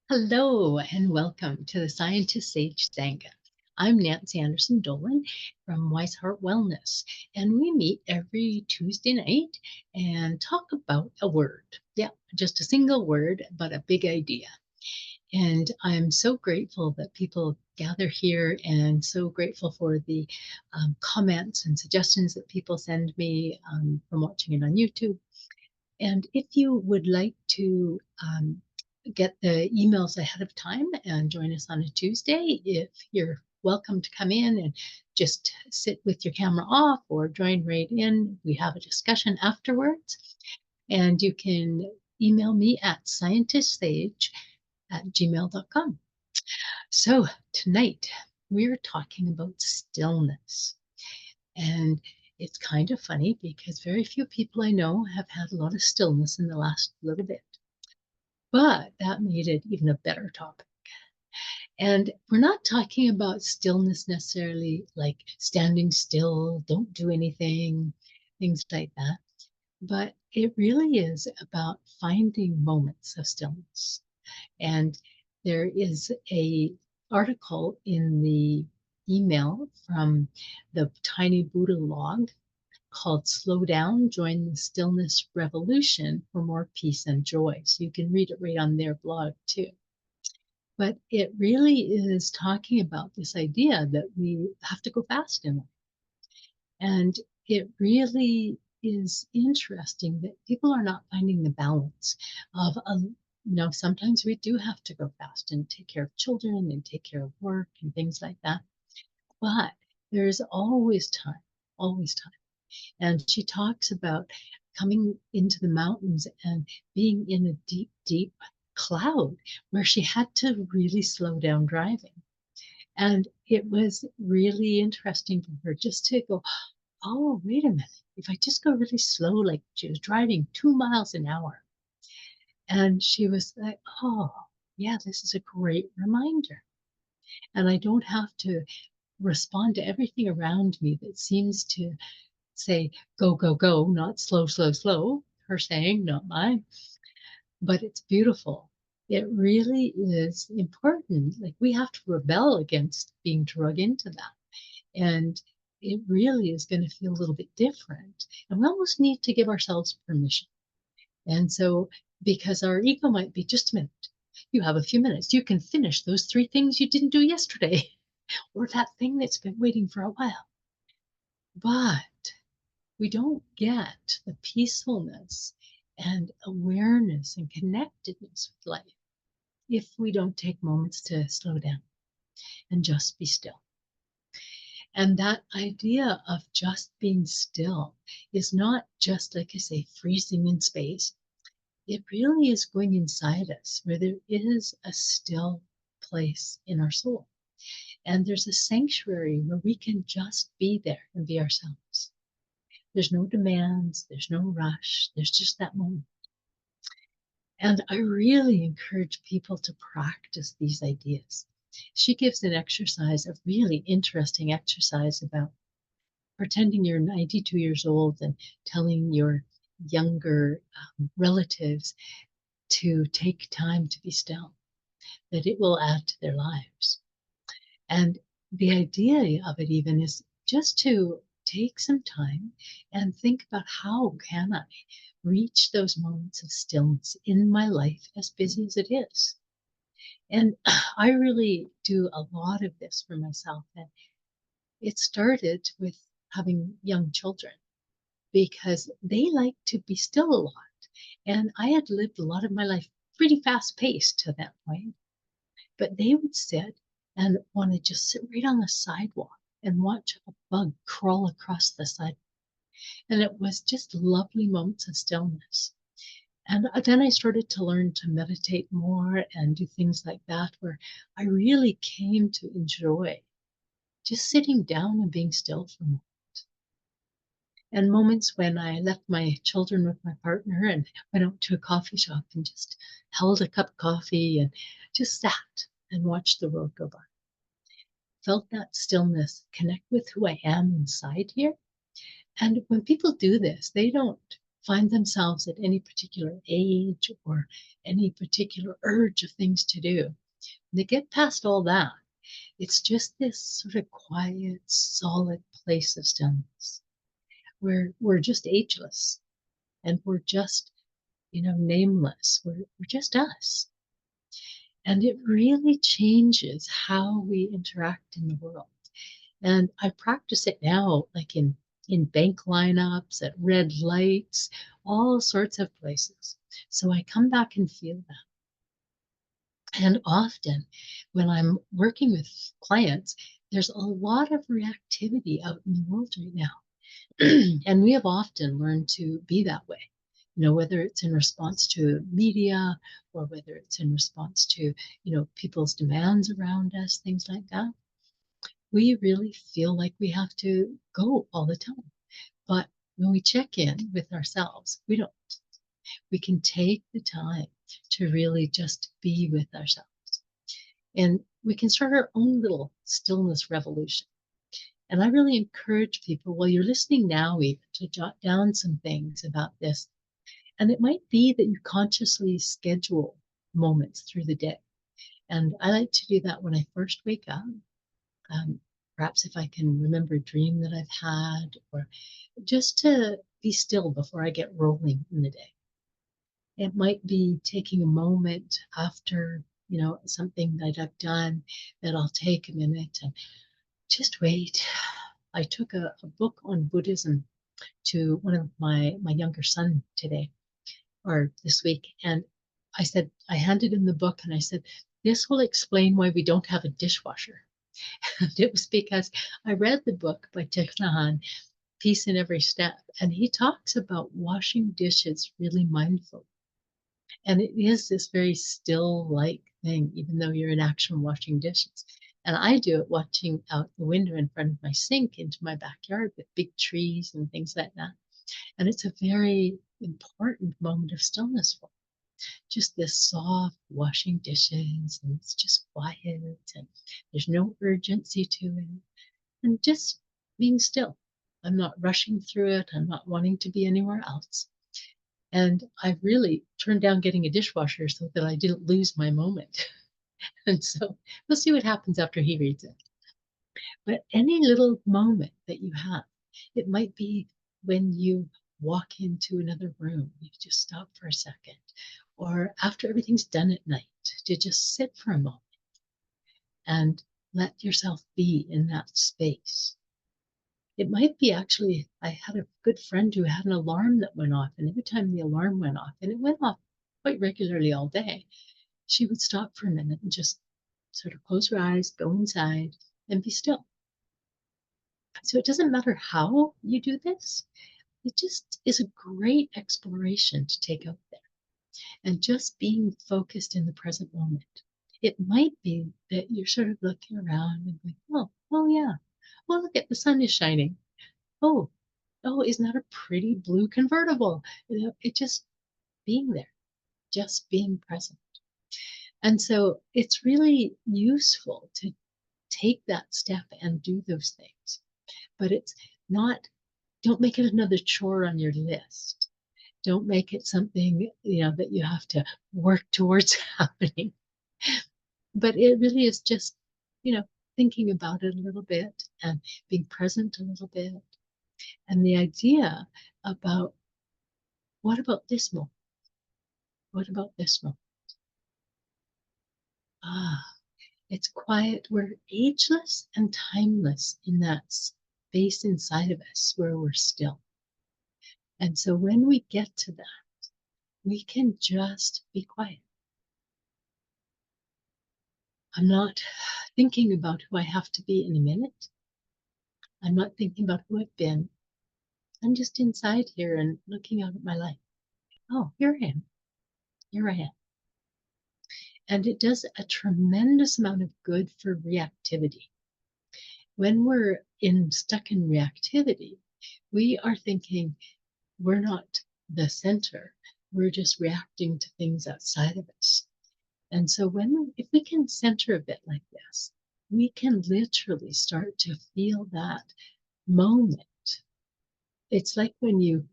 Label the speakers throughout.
Speaker 1: Hello and welcome to the Scientist Sage Sangha. I'm Nancy Anderson Dolan from Wise Heart Wellness, and we meet every Tuesday night and talk about a word. Yeah, just a single word, but a big idea. And I'm so grateful that people gather here and so grateful for the comments and suggestions that people send me from watching it on YouTube. And if you would like to get the emails ahead of time and join us on a Tuesday, if you're welcome to come in and just sit with your camera off or join right in, we have a discussion afterwards. And you can email me at scientistsage@gmail.com. So tonight we're talking about stillness. And it's kind of funny because very few people I know have had a lot of stillness in the last little bit. But that made it even a better topic. And we're not talking about stillness necessarily like standing still, don't do anything, things like that. But it really is about finding moments of stillness. And there is a article in the email from the Tiny Buddha log called Slow Down, Join the Stillness Revolution for More Peace and Joy. So you can read it right on their blog too. But it really is talking about this idea that we have to go fast in life. And it really is interesting that people are not finding the balance of, sometimes we do have to go fast and take care of children and take care of work and things like that. But there's always time, always time. And she talks about coming into the mountains and being in a deep, deep cloud where she had to really slow down driving. And it was really interesting for her just to go, oh, wait a minute. If I just go really slow, like she was driving 2 miles an hour. And she was like, oh, yeah, this is a great reminder. And I don't have to respond to everything around me that seems to say, go, go, go, not slow, slow, slow, her saying, not mine. But it's beautiful. It really is important. Like we have to rebel against being drug into that. And it really is going to feel a little bit different. And we almost need to give ourselves permission. And so, because our ego might be just a minute, you have a few minutes, you can finish those 3 things you didn't do yesterday, or that thing that's been waiting for a while. But we don't get the peacefulness and awareness and connectedness with life if we don't take moments to slow down and just be still. And that idea of just being still is not just, like I say, freezing in space. It really is going inside us where there is a still place in our soul. And there's a sanctuary where we can just be there and be ourselves. There's no demands, there's no rush, there's just that moment. And I really encourage people to practice these ideas. She gives an exercise, a really interesting exercise about pretending you're 92 years old and telling your younger relatives to take time to be still, that it will add to their lives. And the idea of it even is just to take some time and think about how can I reach those moments of stillness in my life, as busy as it is. And I really do a lot of this for myself. And it started with having young children because they like to be still a lot. And I had lived a lot of my life pretty fast paced to that point. But they would sit and want to just sit right on the sidewalk and watch a bug crawl across the sidewalk. And it was just lovely moments of stillness. And then I started to learn to meditate more and do things like that, where I really came to enjoy just sitting down and being still for a moment. And moments when I left my children with my partner and went out to a coffee shop and just held a cup of coffee and just sat and watched the world go by. Felt that stillness, connect with who I am inside here. And when people do this, they don't find themselves at any particular age or any particular urge of things to do. When they get past all that, it's just this sort of quiet, solid place of stillness where we're just ageless and we're just, nameless. We're just us. And it really changes how we interact in the world. And I practice it now, like in bank lineups, at red lights, all sorts of places. So I come back and feel that. And often when I'm working with clients, there's a lot of reactivity out in the world right now. And we have often learned to be that way. Whether it's in response to media or whether it's in response to, people's demands around us, things like that. We really feel like we have to go all the time. But when we check in with ourselves, we don't. We can take the time to really just be with ourselves. And we can start our own little stillness revolution. And I really encourage people, while you're listening now, even to jot down some things about this. And it might be that you consciously schedule moments through the day. And I like to do that when I first wake up. Perhaps if I can remember a dream that I've had, or just to be still before I get rolling in the day. It might be taking a moment after, something that I've done, that I'll take a minute and just wait. I took a book on Buddhism to one of my younger son today, or this week, and I handed him the book and I said, this will explain why we don't have a dishwasher. And it was because I read the book by Thich Nhat Hanh, Peace in Every Step, and he talks about washing dishes really mindfully. And it is this very still-like thing, even though you're in action washing dishes. And I do it watching out the window in front of my sink into my backyard with big trees and things like that. And it's a very important moment of stillness for me. Just this soft washing dishes, and it's just quiet, and there's no urgency to it, and just being still. I'm not rushing through it. I'm not wanting to be anywhere else. And I really turned down getting a dishwasher so that I didn't lose my moment. And so we'll see what happens after he reads it. But any little moment that you have, it might be when you walk into another room, you just stop for a second, or after everything's done at night, to just sit for a moment and let yourself be in that space. It might be actually, I had a good friend who had an alarm that went off, and every time the alarm went off, and it went off quite regularly all day, she would stop for a minute and just sort of close her eyes, go inside, and be still. So it doesn't matter how you do this, it just is a great exploration to take out there and just being focused in the present moment. It might be that you're sort of looking around and going, oh yeah, well, look at the sun is shining. Oh, isn't that a pretty blue convertible? It just being there, just being present. And so it's really useful to take that step and do those things. But it's not, don't make it another chore on your list. Don't make it something, that you have to work towards happening. But it really is just, thinking about it a little bit and being present a little bit. And the idea about, what about this moment? What about this moment? It's quiet. We're ageless and timeless in that space inside of us where we're still. And so when we get to that, we can just be quiet. I'm not thinking about who I have to be in a minute. I'm not thinking about who I've been. I'm just inside here and looking out at my life. Oh, here I am. Here I am. And it does a tremendous amount of good for reactivity. When we're stuck in reactivity, we are thinking we're not the center. We're just reacting to things outside of us. And so if we can center a bit like this, we can literally start to feel that moment. It's like when you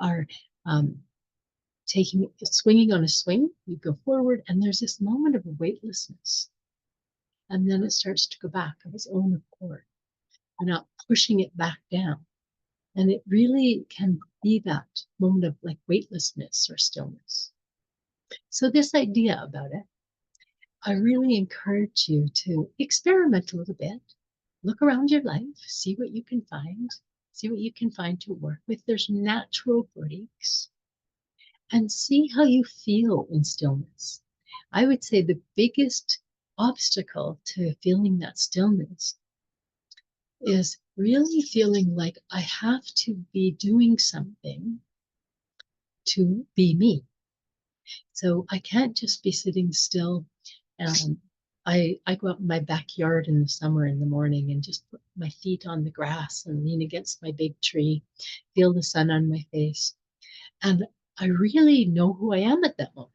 Speaker 1: are um, swinging on a swing, you go forward, and there's this moment of weightlessness. And then it starts to go back of its own accord. You're not pushing it back down. And it really can be that moment of like weightlessness or stillness. So, this idea about it, I really encourage you to experiment a little bit. Look around your life, see what you can find, see what you can find to work with. There's natural breaks, and see how you feel in stillness. I would say the biggest obstacle to feeling that stillness is really feeling like I have to be doing something to be me. So I can't just be sitting still. I go out in my backyard in the summer in the morning and just put my feet on the grass and lean against my big tree, feel the sun on my face. And I really know who I am at that moment.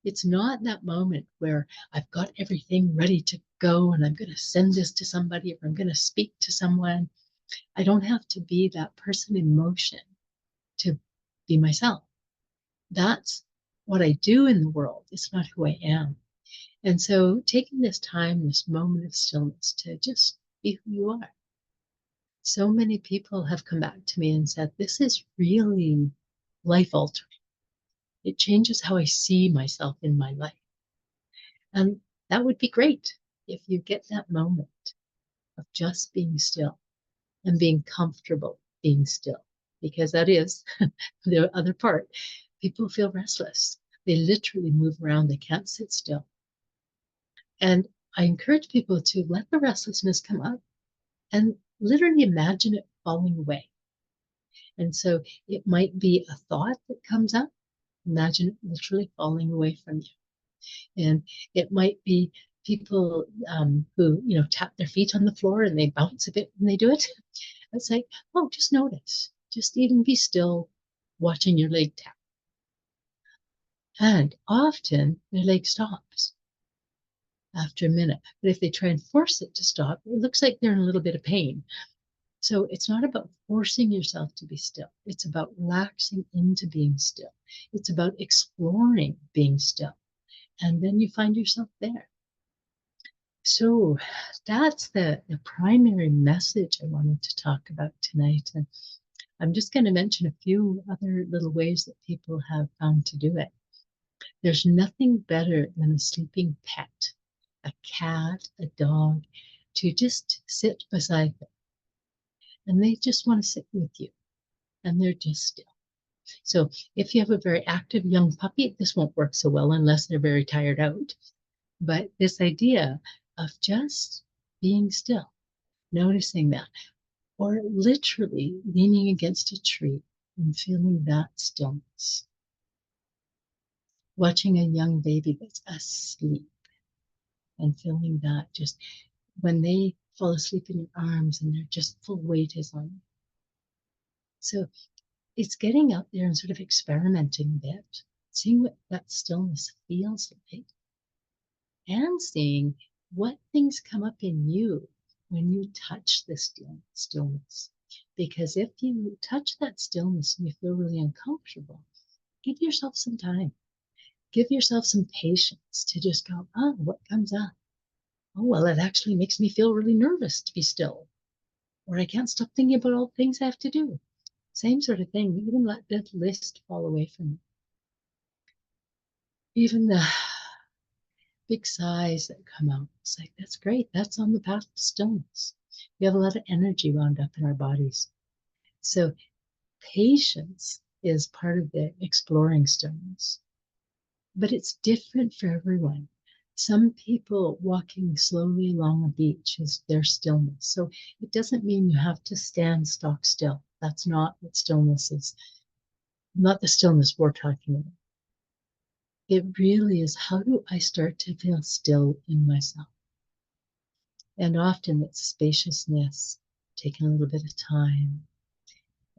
Speaker 1: It's not that moment where I've got everything ready to go and I'm going to send this to somebody or I'm going to speak to someone. I don't have to be that person in motion to be myself. That's what I do in the world. It's not who I am. And so taking this time, this moment of stillness to just be who you are. So many people have come back to me and said, this is really life altering. It changes how I see myself in my life. And that would be great if you get that moment of just being still and being comfortable being still, because that is the other part. People feel restless. They literally move around. They can't sit still. And I encourage people to let the restlessness come up and literally imagine it falling away. And so it might be a thought that comes up. Imagine it literally falling away from you. And it might be people who, tap their feet on the floor and they bounce a bit when they do it. It's like, oh, just notice. Just even be still watching your leg tap. And often their leg stops after a minute. But if they try and force it to stop, it looks like they're in a little bit of pain. So it's not about forcing yourself to be still. It's about relaxing into being still. It's about exploring being still. And then you find yourself there. So that's the primary message I wanted to talk about tonight. And I'm just going to mention a few other little ways that people have found to do it. There's nothing better than a sleeping pet, a cat, a dog, to just sit beside them. And they just want to sit with you. And they're just still. So if you have a very active young puppy, this won't work so well unless they're very tired out. But this idea of just being still, noticing that, or literally leaning against a tree and feeling that stillness. Watching a young baby that's asleep and feeling that just when they fall asleep in your arms and their just full weight is on you. So it's getting out there and sort of experimenting a bit, seeing what that stillness feels like, and seeing what things come up in you when you touch the stillness. Because if you touch that stillness and you feel really uncomfortable, give yourself some time. Give yourself some patience to just go, oh, what comes up? Oh, well, it actually makes me feel really nervous to be still. Or I can't stop thinking about all the things I have to do. Same sort of thing. Even let that list fall away from you. Even the big sighs that come out. It's like, that's great. That's on the path to stillness. We have a lot of energy wound up in our bodies. So patience is part of the exploring stillness. But it's different for everyone. Some people walking slowly along a beach is their stillness. So it doesn't mean you have to stand stock still. That's not what stillness is. Not the stillness we're talking about. It really is, how do I start to feel still in myself? And often it's spaciousness, taking a little bit of time.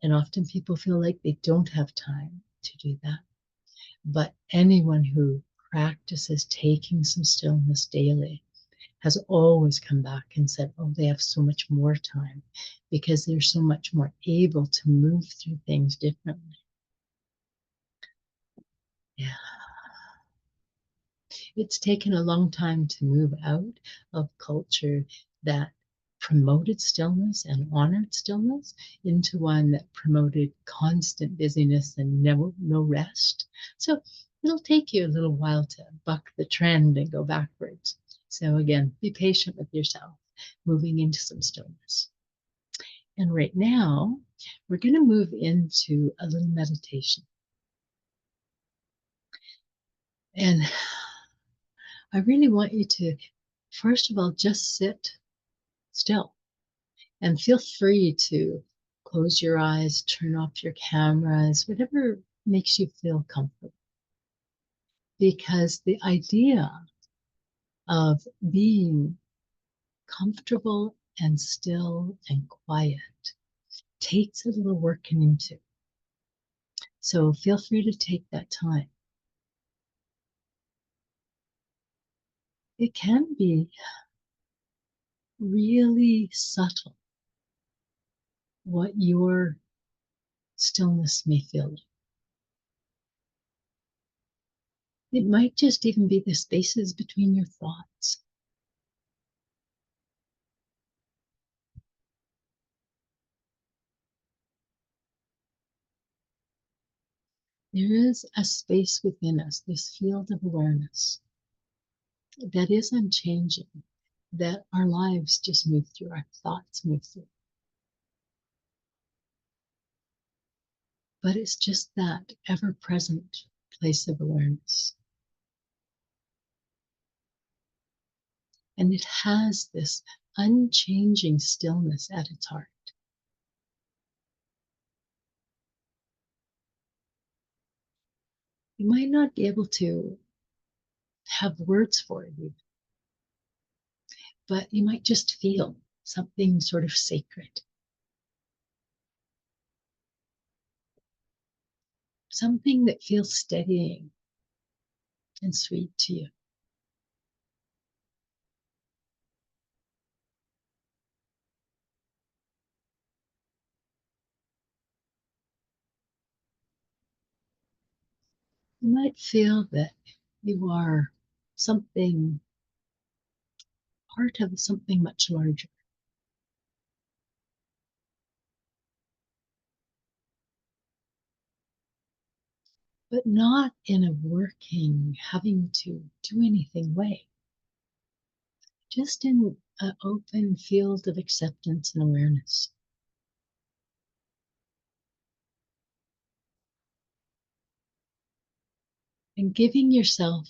Speaker 1: And often people feel like they don't have time to do that. But anyone who practices taking some stillness daily has always come back and said, oh, they have so much more time because they're so much more able to move through things differently. Yeah. It's taken a long time to move out of culture that promoted stillness and honored stillness into one that promoted constant busyness and no rest. So it'll take you a little while to buck the trend and go backwards. So again, be patient with yourself, moving into some stillness. And right now, we're going to move into a little meditation. And I really want you to, first of all, just sit still and feel free to close your eyes, turn off your cameras, whatever makes you feel comfortable. Because the idea of being comfortable and still and quiet takes a little working into. So feel free to take that time. It can be really subtle what your stillness may feel like. It might just even be the spaces between your thoughts. There is a space within us, this field of awareness that is unchanging, that our lives just move through, our thoughts move through. But it's just that ever present place of awareness. And it has this unchanging stillness at its heart. You might not be able to have words for it, but you might just feel something sort of sacred, something that feels steadying and sweet to you. You might feel that you are something, part of something much larger. But not in a working, having to do anything way, just in an open field of acceptance and awareness. And giving yourself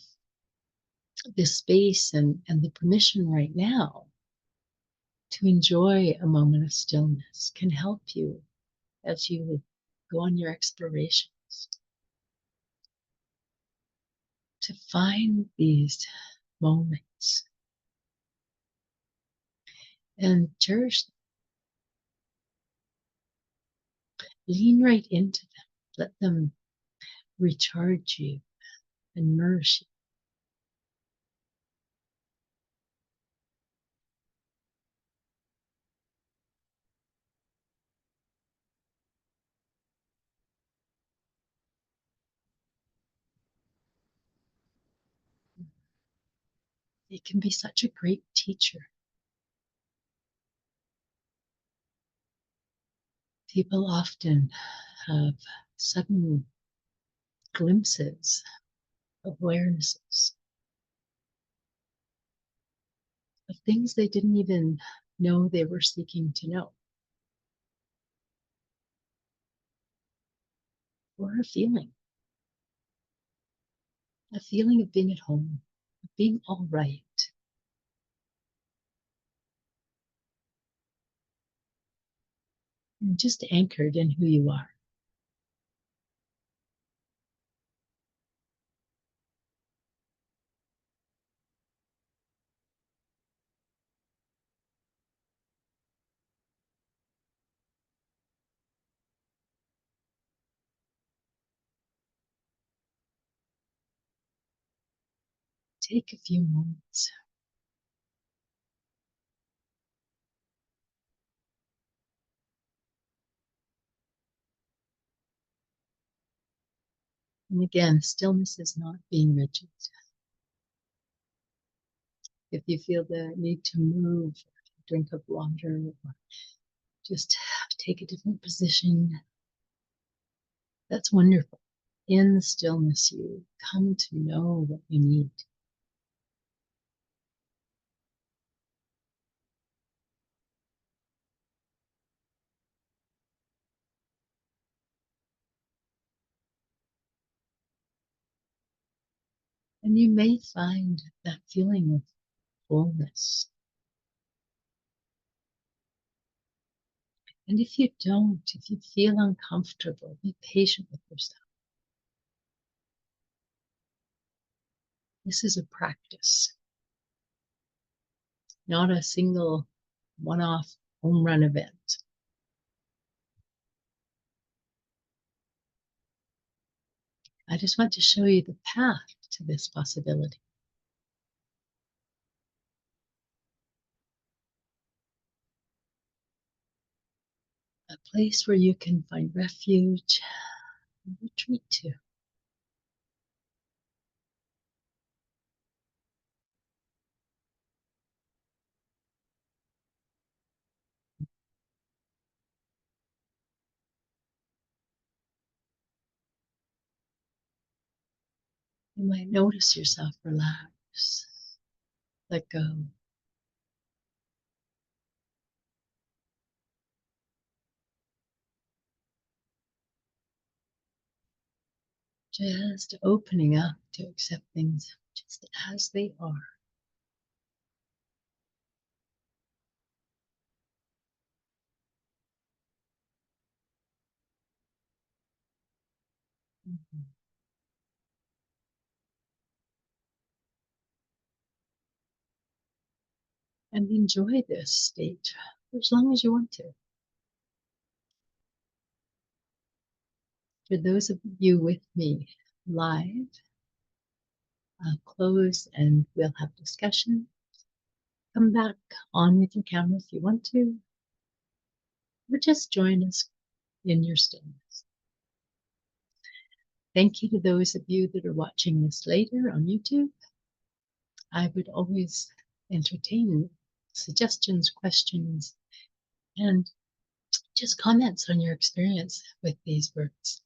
Speaker 1: the space and the permission right now to enjoy a moment of stillness can help you as you go on your explorations to find these moments and cherish them. Lean right into them. Let them recharge you and nourish you. It can be such a great teacher. People often have sudden glimpses of awarenesses of things they didn't even know they were seeking to know, or a feeling of being at home, of being all right, and just anchored in who you are. Take a few moments. And again, stillness is not being rigid. If you feel the need to move, drink of water, or just take a different position, that's wonderful. In the stillness, you come to know what you need. And you may find that feeling of fullness. And if you don't, if you feel uncomfortable, be patient with yourself. This is a practice, not a single one-off home run event. I just want to show you the path to this possibility. A place where you can find refuge and retreat to. You might notice yourself relax, let go. Just opening up to accept things just as they are. Mhm. And enjoy this state for as long as you want to. For those of you with me live, I'll close and we'll have discussion. Come back on with your camera if you want to, or just join us in your stillness. Thank you to those of you that are watching this later on YouTube. I would always entertain suggestions, questions, and just comments on your experience with these words.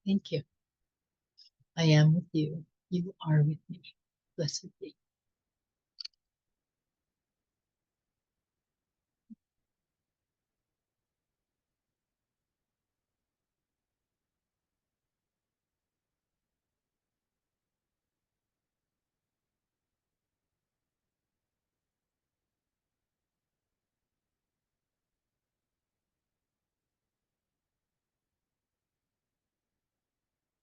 Speaker 1: Thank you. I am with you. You are with me. Blessed be.